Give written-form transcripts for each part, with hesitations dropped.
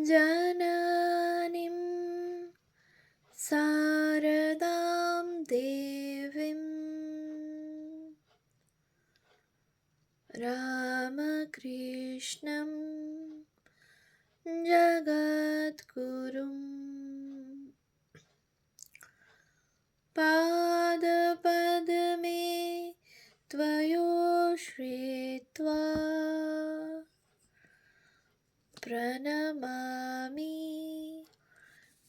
জানানিম শারদাম দেবীম রামকৃষ্ণম জগদ্গুরুম পাদপদ্মে ত্বয়োশ্রিত্বা প্রণমামি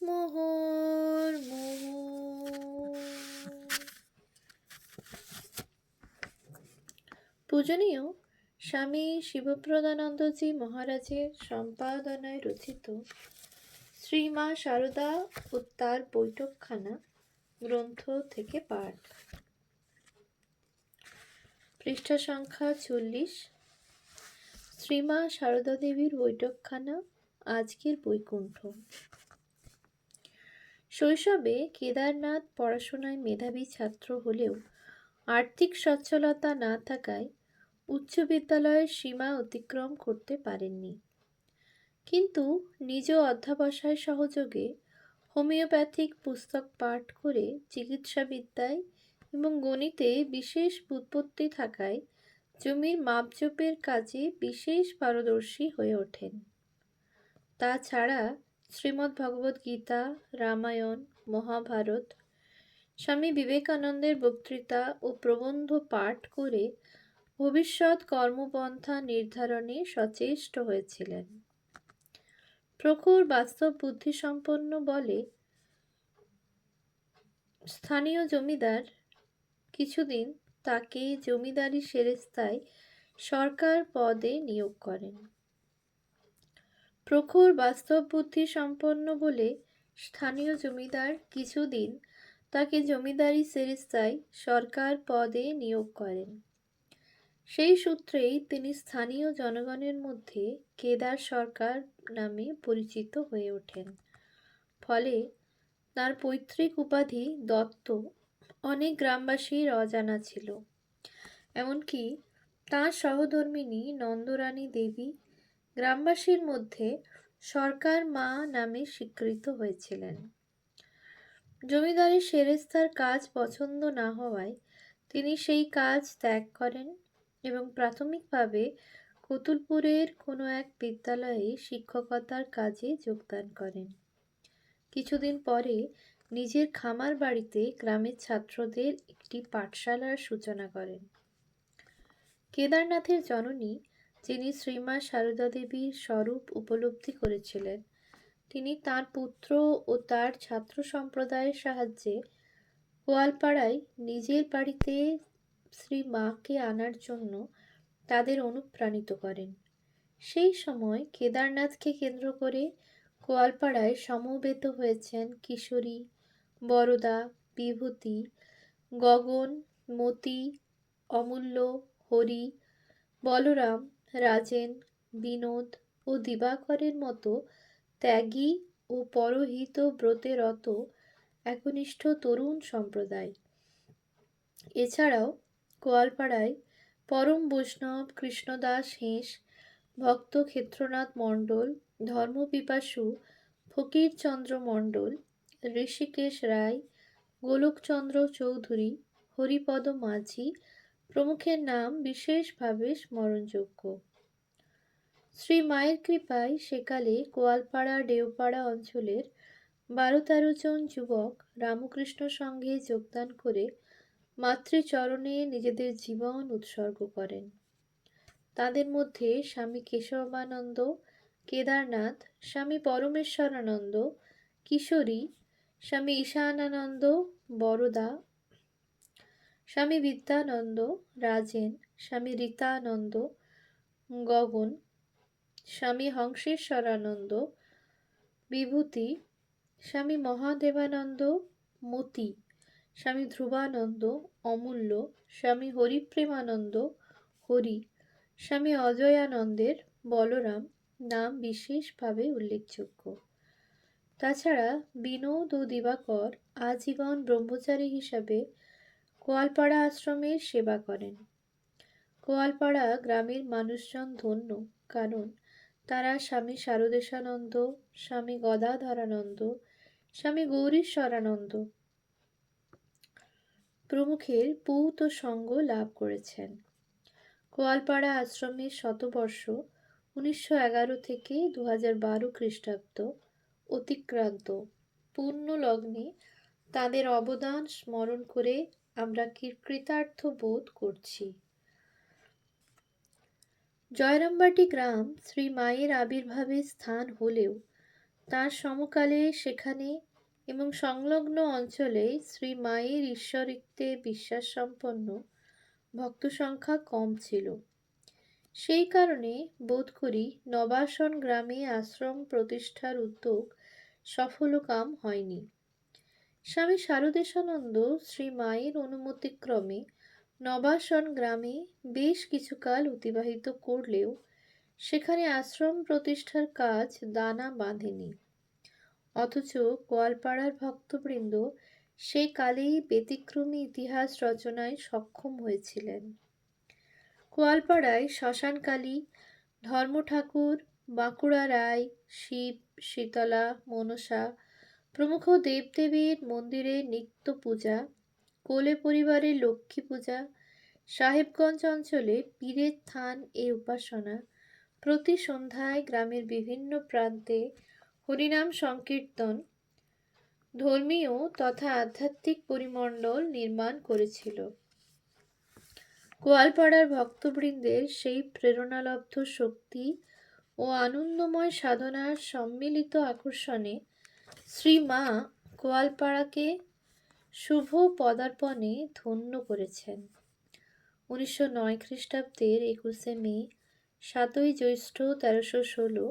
মুহুর্মুহু। পূজনীয় স্বামী শিবপ্রদানন্দজি মহারাজের সম্পাদনায় রচিত শ্রীমা শারদা ও তার বৈঠকখানা গ্রন্থ থেকে পাঠ। পৃষ্ঠা সংখ্যা 40। শ্রীমা শারদা দেবীর বৈঠকখানা, আজকের বৈকুণ্ঠ। শৈশবে কেদারনাথ পড়াশোনায় মেধাবী ছাত্র হলেও আর্থিক সচ্ছলতা না থাকায় উচ্চ বিদ্যালয়ের সীমা অতিক্রম করতে পারেননি, কিন্তু নিজ অধ্যাবসায় সহযোগে হোমিওপ্যাথিক পুস্তক পাঠ করে চিকিৎসাবিদ্যায় এবং গণিতে বিশেষ ব্যুৎপত্তি থাকায় জমির মাপজোপের কাজে বিশেষ পারদর্শী হয়ে ওঠেন। তাছাড়া শ্রীমদ্ ভগবদ্ গীতা, রামায়ণ, মহাভারত, স্বামী বিবেকানন্দের বক্তৃতা ও প্রবন্ধ পাঠ করে ভবিষ্যৎ কর্মপন্থা নির্ধারণে সচেষ্ট হয়েছিলেন। প্রখর বাস্তব বুদ্ধিসম্পন্ন বলে স্থানীয় জমিদার কিছুদিন তাকে জমিদারি সেরেস্তায় সরকার পদে নিয়োগ করেন। প্রখর বাস্তব বুদ্ধি সম্পন্ন বলে স্থানীয় জমিদার কিছুদিন তাকে জমিদারি সেরেস্তায় সরকার পদে নিয়োগ করেন। সেই সূত্রেই তিনি স্থানীয় জনগণের মধ্যে কেদার সরকার নামে পরিচিত হয়ে ওঠেন। ফলে তার পৈতৃক উপাধি দত্ত অনেক গ্রামবাসীর অজানা ছিল। এমনকি তাঁর সহধর্মিণী নন্দরানী দেবী গ্রামবাসীর মধ্যে সরকার মা নামে স্বীকৃত হয়েছিলেন। জমিদারি সেরেস্তার কাজ পছন্দ না হওয়ায় তিনি সেই কাজ ত্যাগ করেন এবং প্রাথমিকভাবে কতুলপুরের কোনো এক বিদ্যালয়ে শিক্ষকতার কাজে যোগদান করেন। কিছুদিন পরে নিজের খামার বাড়িতে গ্রামের ছাত্রদের একটি পাঠশালার সূচনা করেন। কেদারনাথের জননী, যিনি শ্রীমা শারদা দেবীর স্বরূপ উপলব্ধি করেছিলেন, তিনি তার পুত্র ও তার ছাত্র সম্প্রদায়ের সাহায্যে গোয়ালপাড়ায় নিজের বাড়িতে শ্রী মাকে আনার জন্য তাদের অনুপ্রাণিত করেন। সেই সময় কেদারনাথকে কেন্দ্র করে গোয়ালপাড়ায় সমবেত হয়েছেন কিশোরী, বরদা, বিভূতি, গগন, মতি, অমূল্য, হরি, বলরাম, রাজেন, বিনোদ ও দিবাকরের মতো ত্যাগী ও পরহিত ব্রতে রত একনিষ্ঠ তরুণ সম্প্রদায়। এছাড়াও গোয়ালপাড়ায় পরম বৈষ্ণব কৃষ্ণদাস হেঁস, ভক্ত ক্ষেত্রনাথ মণ্ডল, ধর্মপিপাসু ফকিরচন্দ্র মণ্ডল, ঋষিকেশ রায়, গোলকচন্দ্র চৌধুরী, হরিপদ মাঝি প্রমুখের নাম বিশেষভাবে স্মরণযোগ্য। শ্রী মায়ের কৃপায় সেকালে গোয়ালপাড়া ডেওপাড়া অঞ্চলের 12-13 জন যুবক রামকৃষ্ণ সংঘে যোগদান করে মাতৃচরণে নিজেদের জীবন উৎসর্গ করেন। তাদের মধ্যে স্বামী কেশবানন্দ, কেদারনাথ, স্বামী পরমেশ্বরানন্দ, কিশোরী, স্বামী ঈশানানন্দ, বরদা, স্বামী বিদ্যানন্দ, রাজেন, স্বামী রীতানন্দ, গগন, স্বামী হংসেশ্বরানন্দ, বিভূতি, স্বামী মহাদেবানন্দ, মতি, স্বামী ধ্রুবানন্দ, অমূল্য, স্বামী হরিপ্রেমানন্দ, হরি, স্বামী অজয়ানন্দের, বলরাম নাম বিশেষভাবে উল্লেখযোগ্য। তাছাড়া বিনোদ ও দিবাকর আজীবন ব্রহ্মচারী হিসাবে গোয়ালপাড়া আশ্রমের সেবা করেন। গোয়ালপাড়া গ্রামের মানুষজন ধন্য, কারণ তারা স্বামী শারদেশানন্দ, স্বামী গদাধরানন্দ, স্বামী গৌরীশ্বরানন্দ প্রমুখের পৌত সঙ্গ লাভ করেছেন। গোয়ালপাড়া আশ্রমের শতবর্ষ 1911 থেকে 2012 খ্রিস্টাব্দ অতিক্রান্ত পূর্ণ লগ্নে তাদের অবদান স্মরণ করে আমরা কৃতার্থ বোধ করছি। জয়রামবাটি গ্রাম শ্রী মায়ের আবির্ভাবের স্থান হলেও তার সমকালে সেখানে এবং সংলগ্ন অঞ্চলে শ্রী মায়ের ঈশ্বরিত্বে বিশ্বাস সম্পন্ন ভক্ত সংখ্যা কম ছিল। সেই কারণে বোধ করি নবাসন গ্রামে আশ্রম প্রতিষ্ঠার উদ্যোগ সফলকাম হয়নি। স্বামী শারদেশানন্দ শ্রী মায়ের অনুমতিক্রমে নবাসন গ্রামে বেশ কিছুকাল অতিবাহিত করলেও সেখানে আশ্রম প্রতিষ্ঠার কাজ দানা বাঁধেনি। অথচ গোয়ালপাড়ার ভক্তবৃন্দ সে কালেই ব্যতিক্রমী ইতিহাস রচনায় সক্ষম হয়েছিলেন। গোয়ালপাড়ায় শ্মশানকালী, ধর্মঠাকুর, বাঁকুড়া রায়, শিব, শীতলা, মনসা প্রমুখ দেবদেবীর মন্দিরে নিত্য পূজা, কোলে পরিবারের লক্ষ্মী পূজা, সাহেবগঞ্জ অঞ্চলে পীরের থান এ উপাসনা, প্রতি সন্ধ্যায় গ্রামের বিভিন্ন প্রান্তে হরিনাম সংকীর্তন ধর্মীয় তথা আধ্যাত্মিক পরিমণ্ডল নির্মাণ করেছিল। গোয়ালপাড়ার ভক্তবৃন্দের সেই প্রেরণালব্ধ শক্তি ও আনন্দময় সাধনার সম্মিলিত আকর্ষণে শ্রী মা গোয়ালপাড়াকে শুভ পদার্পণে ধন্য করেছেন। 1909 খ্রিস্টাব্দের 21 মে, 7ই জ্যৈষ্ঠ 1316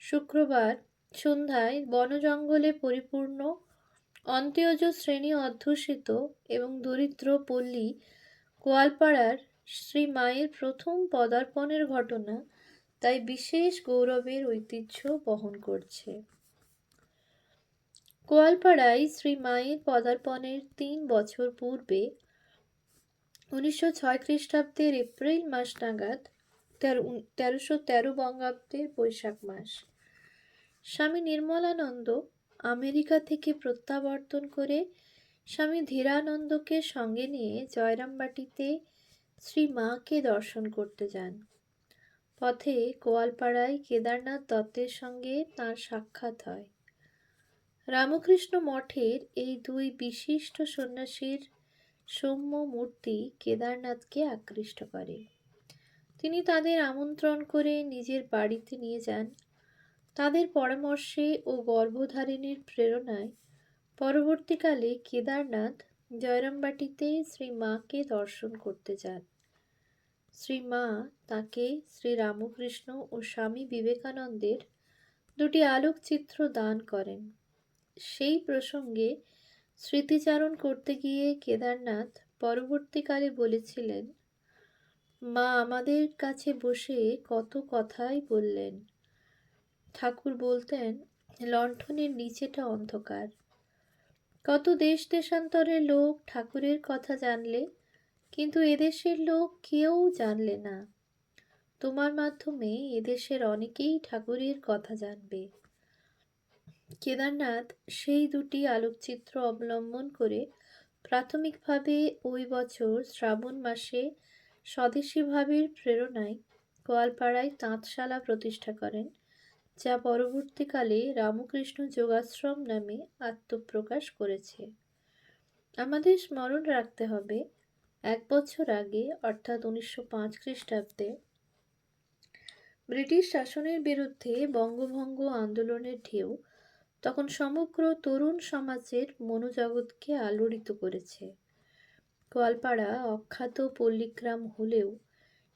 শুক্রবার সন্ধ্যায় বনজঙ্গলে পরিপূর্ণ অন্ত্যজ শ্রেণী অধ্যুষিত এবং দরিদ্র পল্লী গোয়ালপাড়ার শ্রী মায়ের প্রথম পদার্পণের ঘটনা তাই বিশেষ গৌরবের ঐতিহ্য বহন করছে। গোয়ালপাড়ায় শ্রী মায়ের পদার্পণের 3 বছর পূর্বে 1906 খ্রিস্টাব্দের এপ্রিল মাস নাগাদ 1313 বঙ্গাব্দের বৈশাখ মাস স্বামী নির্মলানন্দ আমেরিকা থেকে প্রত্যাবর্তন করে স্বামী ধীরানন্দকে সঙ্গে নিয়ে জয়রামবাটিতে শ্রী মাকে দর্শন করতে যান। পথে গোয়ালপাড়ায় কেদারনাথ দত্তের সঙ্গে তাঁর সাক্ষাৎ হয়। রামকৃষ্ণ মঠের এই দুই বিশিষ্ট সন্ন্যাসীর সৌম্য মূর্তি কেদারনাথকে আকৃষ্ট করে। তিনি তাদের আমন্ত্রণ করে নিজের বাড়িতে নিয়ে যান। তাদের পরামর্শে ও গর্ভধারিণীর প্রেরণায় পরবর্তীকালে কেদারনাথ জয়রামবাটিতে শ্রী মাকে দর্শন করতে যান। শ্রী মা তাকে শ্রী রামকৃষ্ণ ও স্বামী বিবেকানন্দের দুটি আলোকচিত্র দান করেন। সেই প্রসঙ্গে স্মৃতিচারণ করতে গিয়ে কেদারনাথ পরবর্তীকালে বলেছিলেন, মা আমাদের কাছে বসে কত কথাই বললেন। ঠাকুর বলতেন, লণ্ঠনের নিচেটা অন্ধকার। কত দেশ দেশান্তরের লোক ঠাকুরের কথা জানলে, কিন্তু এদেশের লোক কেউ জানলে না। তোমার মাধ্যমে এদেশের অনেকেই ঠাকুরের কথা জানবে। কেদারনাথ সেই দুটি আলোকচিত্র অবলম্বন করে প্রাথমিকভাবে ওই বছর শ্রাবণ মাসে স্বদেশী ভাবের প্রেরণায় গোয়ালপাড়ায় তাঁতশালা প্রতিষ্ঠা করেন, যা পরবর্তীকালে রামকৃষ্ণ যোগাশ্রম নামে আত্মপ্রকাশ করেছে। আমাদের স্মরণ রাখতে হবে, 1 বছর আগে অর্থাৎ 1905 খ্রিস্টাব্দে ব্রিটিশ শাসনের বিরুদ্ধে বঙ্গভঙ্গ আন্দোলনের ঢেউ তখন সমগ্র তরুণ সমাজের মনোজগৎকে আলোড়িত করেছে। গোয়ালপাড়া অখ্যাত পল্লীগ্রাম হলেও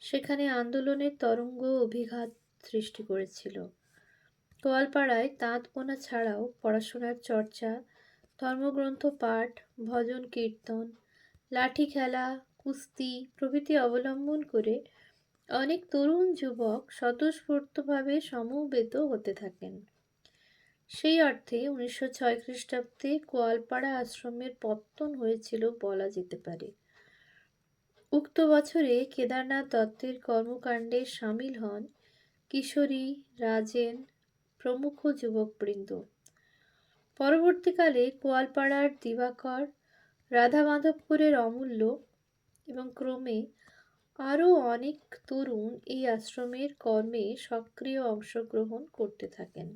সেখানে আন্দোলনের তরঙ্গ অভিঘাত সৃষ্টি করেছিল। গোয়ালপাড়ায় তাঁত বোনা ছাড়াও পড়াশোনার চর্চা, ধর্মগ্রন্থ পাঠ, ভজন কীর্তন, লাঠি খেলা, কুস্তি প্রভৃতি অবলম্বন করে অনেক তরুণ যুবক স্বতঃস্ফূর্তভাবে সমবেত হতে থাকেন। সেই অর্থে 1906 খ্রিস্টাব্দে গোয়ালপাড়া আশ্রমের পত্তন হয়েছিল বলা যেতে পারে। উক্ত বছরে কেদারনাথ দত্তের কর্মকাণ্ডে সামিল হন কিশোরী, রাজেন প্রমুখ যুবকবৃন্দ। পরবর্তীকালে গোয়ালপাড়ার দিবাকর, রাধা মাধবপুরের অমূল্য এবং ক্রমে আরও অনেক তরুণ এই আশ্রমের কর্মে সক্রিয় অংশগ্রহণ করতে থাকেন।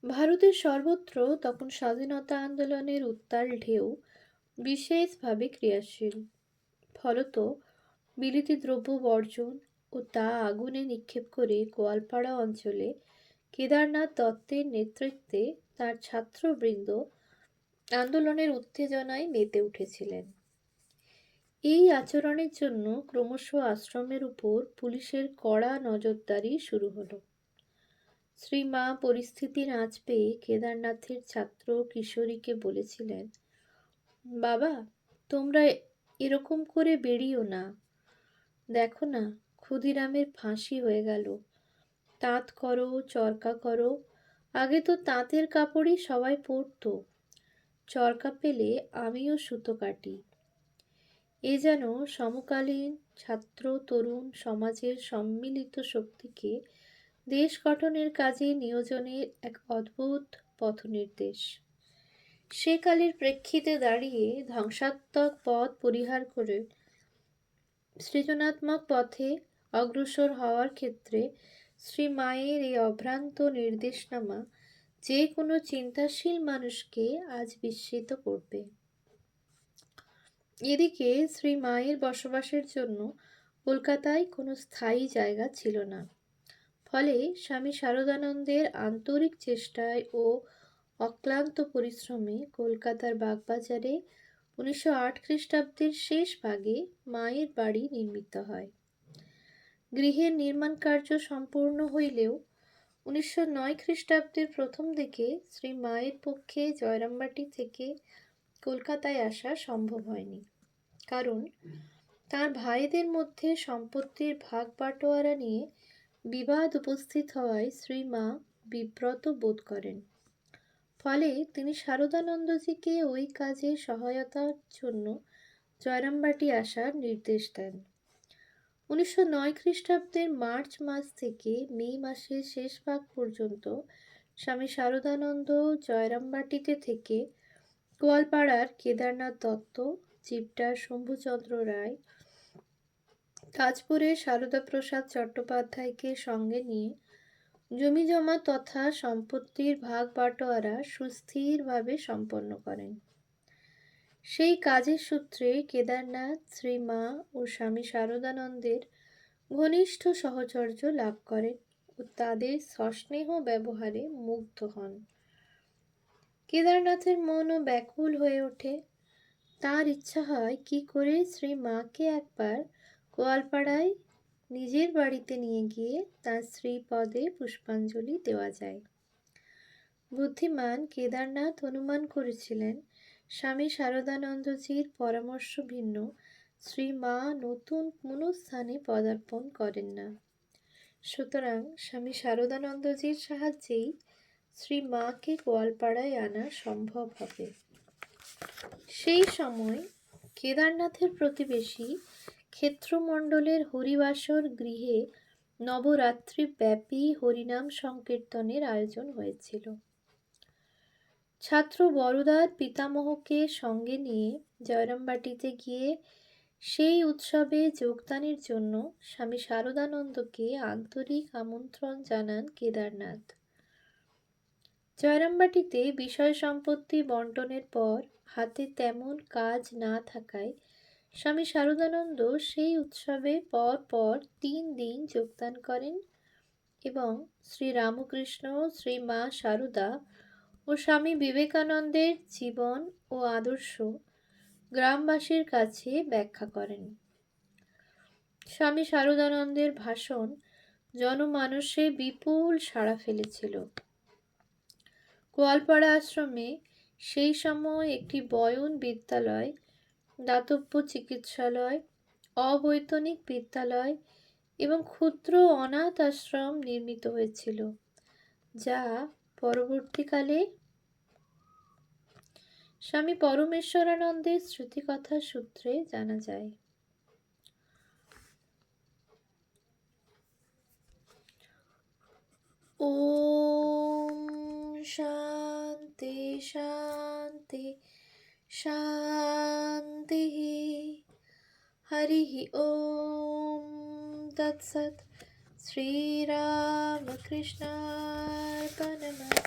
ভারতের সর্বত্র তখন স্বাধীনতা আন্দোলনের উত্তাল ঢেউ বিশেষভাবে ক্রিয়াশীল। ফলত বিলিতি দ্রব্য বর্জন ও তা আগুনে নিক্ষেপ করে গোয়ালপাড়া অঞ্চলে কেদারনাথ দত্তের নেতৃত্বে তার ছাত্রবৃন্দ আন্দোলনের উত্তেজনায় মেতে উঠেছিলেন। এই আচরণের জন্য ক্রমশ আশ্রমের উপর পুলিশের কড়া নজরদারি শুরু হলো। শ্রীমা পরিস্থিতির আঁচ পেয়ে কেদারনাথের ছাত্র কিশোরীকে বলেছিলেন, বাবা, তোমরা এরকম করে বেরিও না। দেখো না, ক্ষুদিরামের ফাঁসি হয়ে গেল। তাঁত করো, চরকা করো। আগে তো তাঁতের কাপড়ই সবাই পরতো। চরকা পেলে আমিও সুতো কাটি। এ যেন সমকালীন ছাত্র তরুণ সমাজের সম্মিলিত শক্তিকে দেশ গঠনের কাজে নিয়োজনের এক অদ্ভুত পথনির্দেশ। সেকালের প্রেক্ষিতে দাঁড়িয়ে ধ্বংসাত্মক পথ পরিহার করে সৃজনাত্মক পথে অগ্রসর হওয়ার ক্ষেত্রে শ্রী মায়ের এই অভ্রান্ত নির্দেশনামা যে কোনো চিন্তাশীল মানুষকে আজ বিস্মিত করবে। এদিকে শ্রী মায়ের বসবাসের জন্য কলকাতায় কোনো স্থায়ী জায়গা ছিল না। ফলে স্বামী শারদানন্দের আন্তরিক চেষ্টায় ও অক্লান্ত পরিশ্রমে কলকাতার বাগবাজারে 1908 খ্রিস্টাব্দের শেষ ভাগে মায়ের বাড়ি নির্মিত হয়। গৃহের নির্মাণ কার্য সম্পূর্ণ হইলেও 1909 খ্রিস্টাব্দের প্রথম দিকে শ্রী মায়ের পক্ষে জয়রামবাটি থেকে কলকাতায় আসা সম্ভব হয়নি। কারণ তার ভাইদের মধ্যে সম্পত্তির ভাগ বাটোয়ারা নিয়ে বিবাদ উপস্থিত হওয়ায় শ্রী মা বিব্রত বোধ করেন। ফলে তিনি শারদানন্দজিকে ওই কাজে সহায়তার জন্য জয়রামবাটি আসার নির্দেশ দেন। 1909 খ্রিস্টাব্দের মার্চ মাস থেকে মে মাসের শেষ ভাগ পর্যন্ত স্বামী শারদানন্দ জয়রামবাটিতে থেকে গোয়ালপাড়ার কেদারনাথ দত্ত, চিপটার শম্ভুচন্দ্র রায়, তাজপুরের সারদাপ্রসাদ চট্টোপাধ্যায়কে সঙ্গে নিয়ে জমিজমা তথা সম্পত্তির ভাগ বাটোয়ারা সুস্থিরভাবে সম্পন্ন করেন। সেই কাজের সূত্রে কেদারনাথ শ্রী মা ও স্বামী শারদানন্দের ঘনিষ্ঠ সহচর্য লাভ করেন ও তাদের সস্নেহ ব্যবহারে মুগ্ধ হন। কেদারনাথের মনও ব্যাকুল হয়ে ওঠে। তার ইচ্ছা হয় কি করে শ্রী মাকে একবার গোয়ালপাড়ায় নিজের বাড়িতে নিয়ে গিয়ে তার শ্রীপদে পুষ্পাঞ্জলি দেওয়া যায়। বুদ্ধিমান কেদারনাথ অনুমান করেছিলেন স্বামী শারদানন্দজির পরামর্শ ভিন্ন শ্রী মা নতুন কোনো স্থানে পদার্পণ করেন না। সুতরাং স্বামী শারদানন্দজির সাহায্যেই শ্রী মাকে গোয়ালপাড়ায় আনা সম্ভব হবে। সেই সময় কেদারনাথের প্রতিবেশী ক্ষেত্রমণ্ডলের হরিবাসর গৃহে নবরাত্রি ব্যাপী হরিনাম সংকীর্তনের আয়োজন হয়েছিল। ছাত্র বরদার পিতামহকে সঙ্গে নিয়ে জয়রামবাটিতে গিয়ে সেই উৎসবে যোগদানের জন্য স্বামী শারদানন্দকে আন্তরিক আমন্ত্রণ জানান কেদারনাথ। জয়রামবাটিতে বিষয় সম্পত্তি বন্টনের পর হাতে তেমন কাজ না থাকায় স্বামী শারদানন্দ সেই উৎসবে পর পর 3 দিন যোগদান করেন এবং শ্রী রামকৃষ্ণ, শ্রী মা শারদা ও স্বামী বিবেকানন্দের জীবন ও আদর্শ গ্রামবাসীর কাছে ব্যাখ্যা করেন। স্বামী শারদানন্দের ভাষণ জনমানসে বিপুল সাড়া ফেলেছিল। গোয়ালপাড়া আশ্রমে সেই সময় একটি বয়ন বিদ্যালয়, দাতব্য চিকিৎসালয়, অবৈতনিক বিদ্যালয় এবং ক্ষুদ্র অনাথ আশ্রম নির্মিত হয়েছিল, যা পরবর্তীকালে স্বামী পরমেশ্বরানন্দের স্মৃতিকথা সূত্রে জানা যায়। ॐ शान्ति शान्ति शान्तिः। हरिः ॐ तत्सत्। श्रीरामकृष्णार्पणमस्तु।